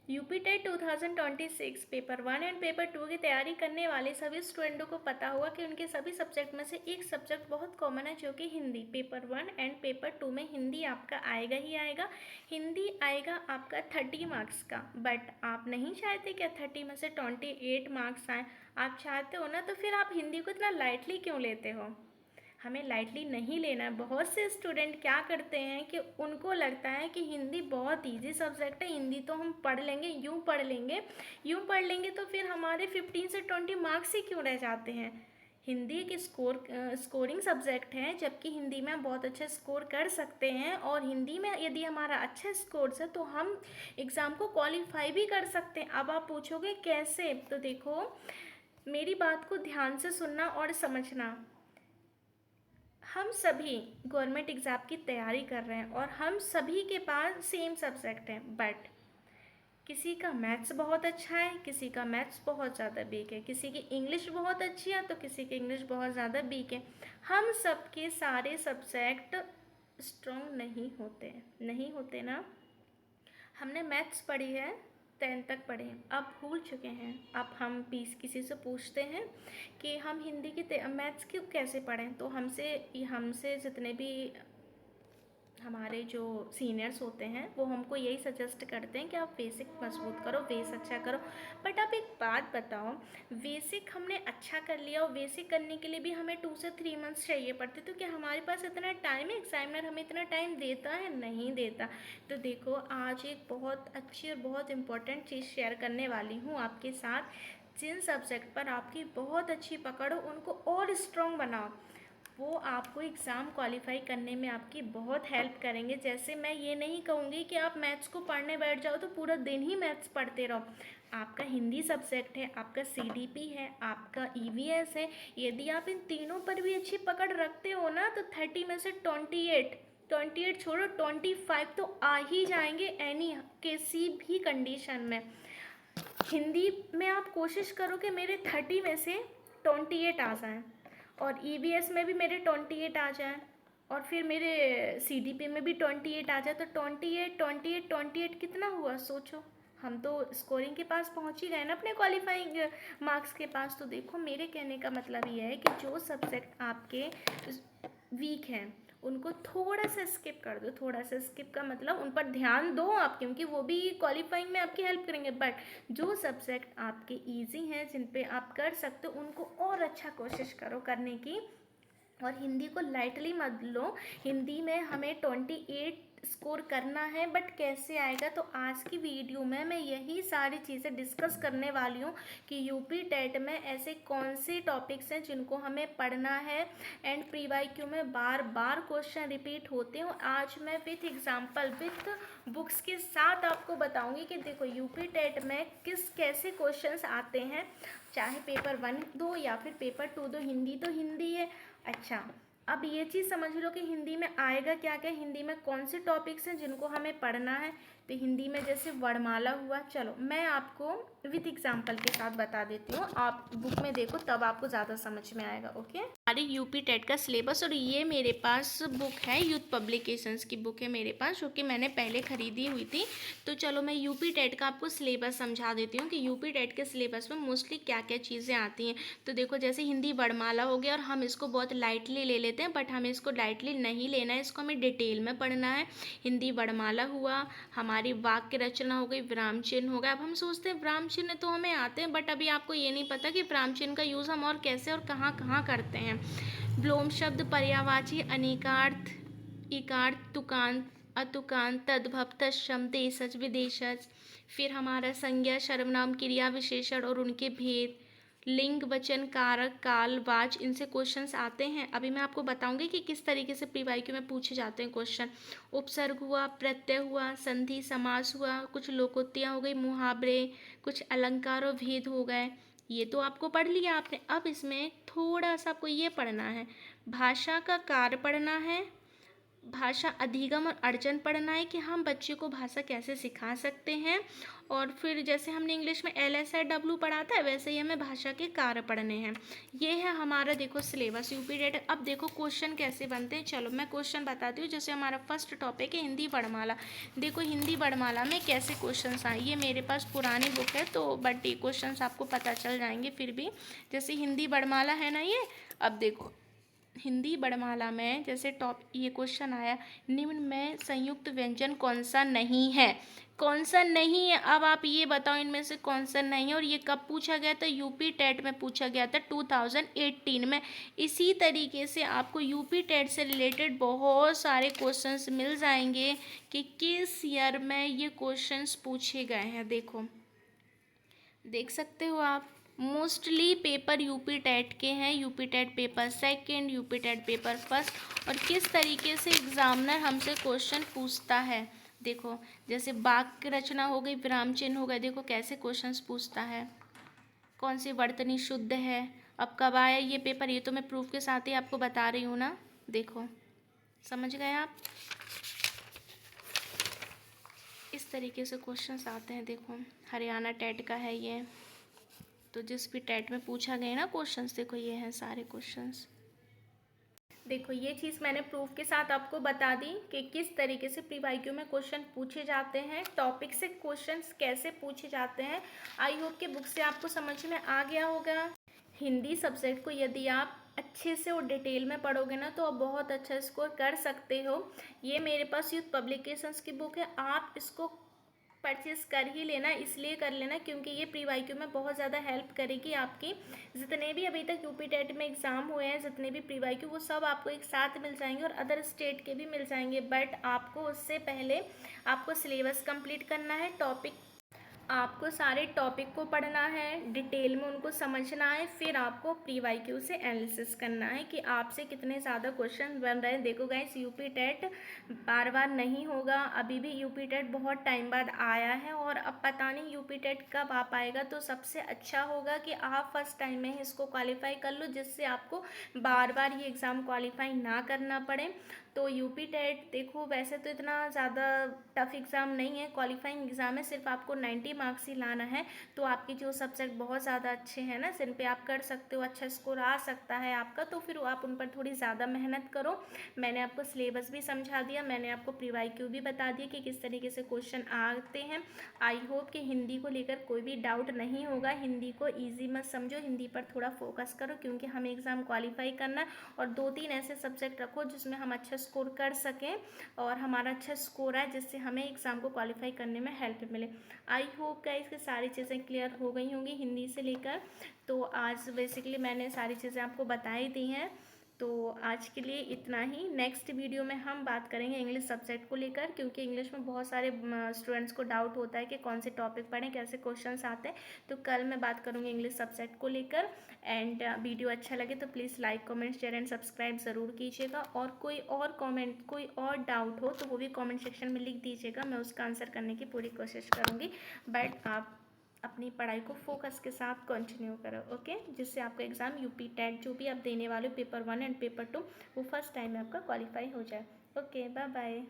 UP TET 2026 paper 1 and paper 2 की तैयारी करने वाले सभी स्टूडेंटों को पता होगा कि उनके सभी सब्जेक्ट में से एक सब्जेक्ट बहुत कॉमन है, जो कि हिंदी। पेपर 1 एंड पेपर 2 में हिंदी आपका आएगा ही आएगा। हिंदी आएगा आपका 30 मार्क्स का, बट आप नहीं चाहते क्या 30 में से 28 मार्क्स आए? आप चाहते हो ना, तो फिर आप हिंदी को इतना लाइटली क्यों लेते हो? हमें लाइटली नहीं लेना है। बहुत से स्टूडेंट क्या करते हैं कि उनको लगता है कि हिंदी बहुत इजी सब्जेक्ट है, हिंदी तो हम पढ़ लेंगे, यूँ पढ़ लेंगे तो फिर हमारे 15 से 20 मार्क्स ही क्यों रह जाते हैं। हिंदी एक स्कोरिंग सब्जेक्ट है, जबकि हिंदी में हम बहुत अच्छा स्कोर कर सकते हैं, और हिंदी में यदि हमारा अच्छा स्कोर है तो हम एग्ज़ाम को क्वालिफाई भी कर सकते हैं। अब आप पूछोगे कैसे, तो देखो, मेरी बात को ध्यान से सुनना और समझना। हम सभी गवर्नमेंट एग्ज़ाम की तैयारी कर रहे हैं और हम सभी के पास सेम सब्जेक्ट हैं, बट किसी का मैथ्स बहुत अच्छा है, किसी का मैथ्स बहुत ज़्यादा वीक है, किसी की इंग्लिश बहुत अच्छी है तो किसी की इंग्लिश बहुत ज़्यादा वीक है। हम सबके सारे सब्जेक्ट स्ट्रॉन्ग नहीं होते ना। हमने मैथ्स पढ़ी है, 10 तक पढ़े हैं, अब भूल चुके हैं। अब हम किसी से पूछते हैं कि हम हिंदी की मैथ्स क्यों कैसे पढ़ें, तो हमसे हमसे जितने भी हमारे जो सीनियर्स होते हैं वो हमको यही सजेस्ट करते हैं कि आप बेसिक मजबूत करो, बेस अच्छा करो। बट आप एक बात बताओ, बेसिक हमने अच्छा कर लिया और बेसिक करने के लिए भी हमें 2 से 3 मंथ्स चाहिए पड़ते, तो क्या हमारे पास इतना टाइम है? एग्जामिनर हमें इतना टाइम देता है? नहीं देता। तो देखो, आज एक बहुत अच्छी और बहुत इंपॉर्टेंट चीज़ शेयर करने वाली हूँ आपके साथ। जिन सब्जेक्ट पर आपकी बहुत अच्छी पकड़ हो उनको और स्ट्रॉन्ग बनाओ, वो आपको एग्ज़ाम क्वालिफाई करने में आपकी बहुत हेल्प करेंगे। जैसे मैं ये नहीं कहूँगी कि आप मैथ्स को पढ़ने बैठ जाओ तो पूरा दिन ही मैथ्स पढ़ते रहो। आपका हिंदी सब्जेक्ट है, आपका सीडीपी है, आपका ईवीएस है। यदि आप इन तीनों पर भी अच्छी पकड़ रखते हो ना, तो 30 में से 28 छोड़ो, 25 तो आ ही जाएंगे एनी किसी भी कंडीशन में। हिंदी में आप कोशिश करो कि मेरे 30 में से 28 आ जाएं, और ईवीएस में भी मेरे 28 आ जाएं, और फिर मेरे सीडीपी में भी 28 आ जाए, तो 28 कितना हुआ सोचो। हम तो स्कोरिंग के पास पहुंच ही गए ना, अपने क्वालिफाइंग मार्क्स के पास। तो देखो, मेरे कहने का मतलब ये है कि जो सब्जेक्ट आपके वीक हैं उनको थोड़ा सा स्किप कर दो। थोड़ा सा स्किप का मतलब उन पर ध्यान दो आप, क्योंकि वो भी क्वालिफाइंग में आपकी हेल्प करेंगे। बट जो सब्जेक्ट आपके इजी हैं, जिन पे आप कर सकते हो, उनको और अच्छा कोशिश करो करने की, और हिंदी को लाइटली मत लो। हिंदी में हमें 28 स्कोर करना है, बट कैसे आएगा? तो आज की वीडियो में मैं यही सारी चीज़ें डिस्कस करने वाली हूँ कि यूपी टेट में ऐसे कौन से टॉपिक्स हैं जिनको हमें पढ़ना है, एंड प्री वाई क्यू में बार बार क्वेश्चन रिपीट होते हैं। आज मैं विथ एग्जाम्पल, विथ बुक्स के साथ आपको बताऊंगी कि देखो यूपी टेट में कैसे क्वेश्चंस आते हैं, चाहे पेपर 1 दो या फिर पेपर 2 दो। हिंदी तो हिंदी है। अच्छा, अब ये चीज़ समझ लो कि हिंदी में आएगा क्या क्या, हिंदी में कौन से टॉपिक्स हैं जिनको हमें पढ़ना है। तो हिंदी में जैसे वर्णमाला हुआ, चलो मैं आपको विद एग्जांपल के साथ बता देती हूँ, आप बुक में देखो तब आपको ज़्यादा समझ में आएगा। ओके, हमारे यूपी टेट का सिलेबस, और ये मेरे पास बुक है, यूथ पब्लिकेशंस की बुक है मेरे पास, जो कि मैंने पहले ख़रीदी हुई थी। तो चलो मैं यूपी टेट का आपको सिलेबस समझा देती हूँ कि यूपी टेट के सिलेबस में मोस्टली क्या क्या चीज़ें आती हैं। तो देखो, जैसे हिंदी वर्णमाला हो गया, और हम इसको बहुत लाइटली ले लेते हैं, बट हमें इसको लाइटली नहीं लेना है, इसको हमें डिटेल में पढ़ना है। हिंदी वर्णमाला हुआ, हमारी वाक्य रचना हो गई, विराम चिन्ह हो गया। अब हम सोचते हैं विराम चिन्ह तो हमें आते हैं, बट अभी आपको ये नहीं पता कि विराम चिन्ह का यूज़ हम और कैसे और कहाँ कहाँ करते हैं। विलोम शब्द, पर्यायवाची, अनेकार्थ, इकार्थ, तुकांत, अतुकांत, तद्भव, तत्सम, देशज, विदेशज। फिर हमारा संज्ञा, सर्वनाम, क्रिया विशेषण और उनके भेद, लिंग, वचन, कारक, काल, वाच, इनसे क्वेश्चंस आते हैं। अभी मैं आपको बताऊंगी कि किस तरीके से प्रीवाईक्यू में पूछे जाते हैं क्वेश्चन। उपसर्ग हुआ, प्रत्यय हुआ, संधि, समास हुआ, कुछ लोकोक्तियाँ हो गई, मुहावरे, कुछ अलंकार और भेद हो गए। ये तो आपको पढ़ लिया आपने। अब इसमें थोड़ा सा आपको ये पढ़ना है, भाषा का कार्य पढ़ना है, भाषा अधिगम और अर्जन पढ़ना है कि हम बच्चे को भाषा कैसे सिखा सकते हैं। और फिर जैसे हमने इंग्लिश में LSIW पढ़ा था वैसे ही हमें भाषा के कार्य पढ़ने हैं। ये है हमारा देखो सिलेबस यूपी टेट। अब देखो क्वेश्चन कैसे बनते हैं, चलो मैं क्वेश्चन बताती हूँ। जैसे हमारा फर्स्ट टॉपिक है हिंदी वर्णमाला। देखो हिंदी वर्णमाला में कैसे क्वेश्चन आए, ये मेरे पास पुरानी बुक है तो बट ये क्वेश्चन आपको पता चल जाएंगे फिर भी। जैसे हिंदी वर्णमाला है ना ये, अब देखो हिंदी वर्णमाला में जैसे टॉप ये क्वेश्चन आया, निम्न में संयुक्त व्यंजन कौन सा नहीं है, कौन सा नहीं है। अब आप ये बताओ इनमें से कौन सा नहीं है। और ये कब पूछा गया था, यूपी टेट में पूछा गया था 2018 में। इसी तरीके से आपको यूपी टेट से रिलेटेड बहुत सारे क्वेश्चंस मिल जाएंगे कि किस ईयर में ये क्वेश्चंस पूछे गए हैं। देखो देख सकते हो आप, मोस्टली पेपर यूपी टेट के हैं, UP TET paper second, UP TET paper first. और किस तरीके से एग्जामिनर हमसे क्वेश्चन पूछता है, देखो जैसे वाक्य रचना हो गई, विराम चिन्ह हो गए, देखो कैसे क्वेश्चंस पूछता है, कौन सी वर्तनी शुद्ध है। अब कब आया ये पेपर, ये तो मैं प्रूफ के साथ ही आपको बता रही हूँ ना। देखो समझ गए आप, इस तरीके से क्वेश्चंस आते हैं। देखो हरियाणा टेट का है ये, तो जिस भी टेट में पूछा गया ना क्वेश्चंस, देखो ये हैं सारे क्वेश्चंस। देखो ये चीज़ मैंने प्रूफ के साथ आपको बता दी कि किस तरीके से प्री वाईक्यू में क्वेश्चन पूछे जाते हैं, टॉपिक से क्वेश्चंस कैसे पूछे जाते हैं। आई होप कि बुक से आपको समझ में आ गया होगा। हिंदी सब्जेक्ट को यदि आप अच्छे से और डिटेल में पढ़ोगे ना तो आप बहुत अच्छा स्कोर कर सकते हो। ये मेरे पास यूथ पब्लिकेशंस की बुक है, आप इसको परचेस कर ही लेना, इसलिए कर लेना क्योंकि ये प्री वाईक्यू में बहुत ज़्यादा हेल्प करेगी आपकी। जितने भी अभी तक यूपी टेट में एग्ज़ाम हुए हैं, जितने भी प्री वाईक्यू, वो सब आपको एक साथ मिल जाएंगे और अदर स्टेट के भी मिल जाएंगे। बट आपको उससे पहले आपको सिलेबस कंप्लीट करना है, टॉपिक आपको सारे टॉपिक को पढ़ना है, डिटेल में उनको समझना है, फिर आपको प्री वाईक्यू से एनालिसिस करना है कि आपसे कितने ज़्यादा क्वेश्चन बन रहे हैं। देखो गाइस यूपी टेट बार बार नहीं होगा, अभी भी यूपी टेट बहुत टाइम बाद आया है और अब पता नहीं यूपी टेट कब आ पाएगा। तो सबसे अच्छा होगा कि आप फर्स्ट टाइम में ही इसको क्वालिफाई कर लो, जिससे आपको बार बार ये एग्ज़ाम क्वालिफाई ना करना पड़े। तो यूपी टेट देखो वैसे तो इतना ज़्यादा टफ एग्ज़ाम नहीं है, क्वालिफाइंग एग्ज़ाम है, सिर्फ आपको 90 मार्क्स ही लाना है। तो आपके जो सब्जेक्ट बहुत ज़्यादा अच्छे हैं ना, जिन पे आप कर सकते हो, अच्छा स्कोर आ सकता है आपका, तो फिर आप उन पर थोड़ी ज़्यादा मेहनत करो। मैंने आपको सिलेबस भी समझा दिया, मैंने आपको प्री वाईक्यू भी बता दिया कि किस तरीके से क्वेश्चन आते हैं। आई होप कि हिंदी को लेकर कोई भी डाउट नहीं होगा। हिंदी को ईजी मत समझो, हिंदी पर थोड़ा फोकस करो क्योंकि हमें एग्ज़ाम क्वालिफाई करना है। और 2-3 ऐसे सब्जेक्ट रखो जिसमें हम अच्छा स्कोर कर सकें और हमारा अच्छा स्कोर आए, जिससे हमें एग्ज़ाम को क्वालिफाई करने में हेल्प मिले। आई होप गाइस कि सारी चीज़ें क्लियर हो गई होंगी हिंदी से लेकर। तो आज बेसिकली मैंने सारी चीज़ें आपको बताई दी हैं। तो आज के लिए इतना ही। नेक्स्ट वीडियो में हम बात करेंगे इंग्लिश सब्जेक्ट को लेकर, क्योंकि इंग्लिश में बहुत सारे स्टूडेंट्स को डाउट होता है कि कौन से टॉपिक पढ़ें, कैसे क्वेश्चंस आते हैं। तो कल मैं बात करूँगी इंग्लिश सब्जेक्ट को लेकर। एंड वीडियो अच्छा लगे तो please like comment share and subscribe ज़रूर कीजिएगा। और कोई और डाउट हो तो वो भी कमेंट सेक्शन में लिख दीजिएगा, मैं उसका आंसर करने की पूरी कोशिश करूँगी। बट आप अपनी पढ़ाई को फोकस के साथ कंटिन्यू करो, ओके, जिससे आपका एग्ज़ाम यूपी टेट जो भी आप देने वाले हो पेपर 1 एंड पेपर 2, वो फर्स्ट टाइम में आपका क्वालिफाई हो जाए। Okay, bye bye.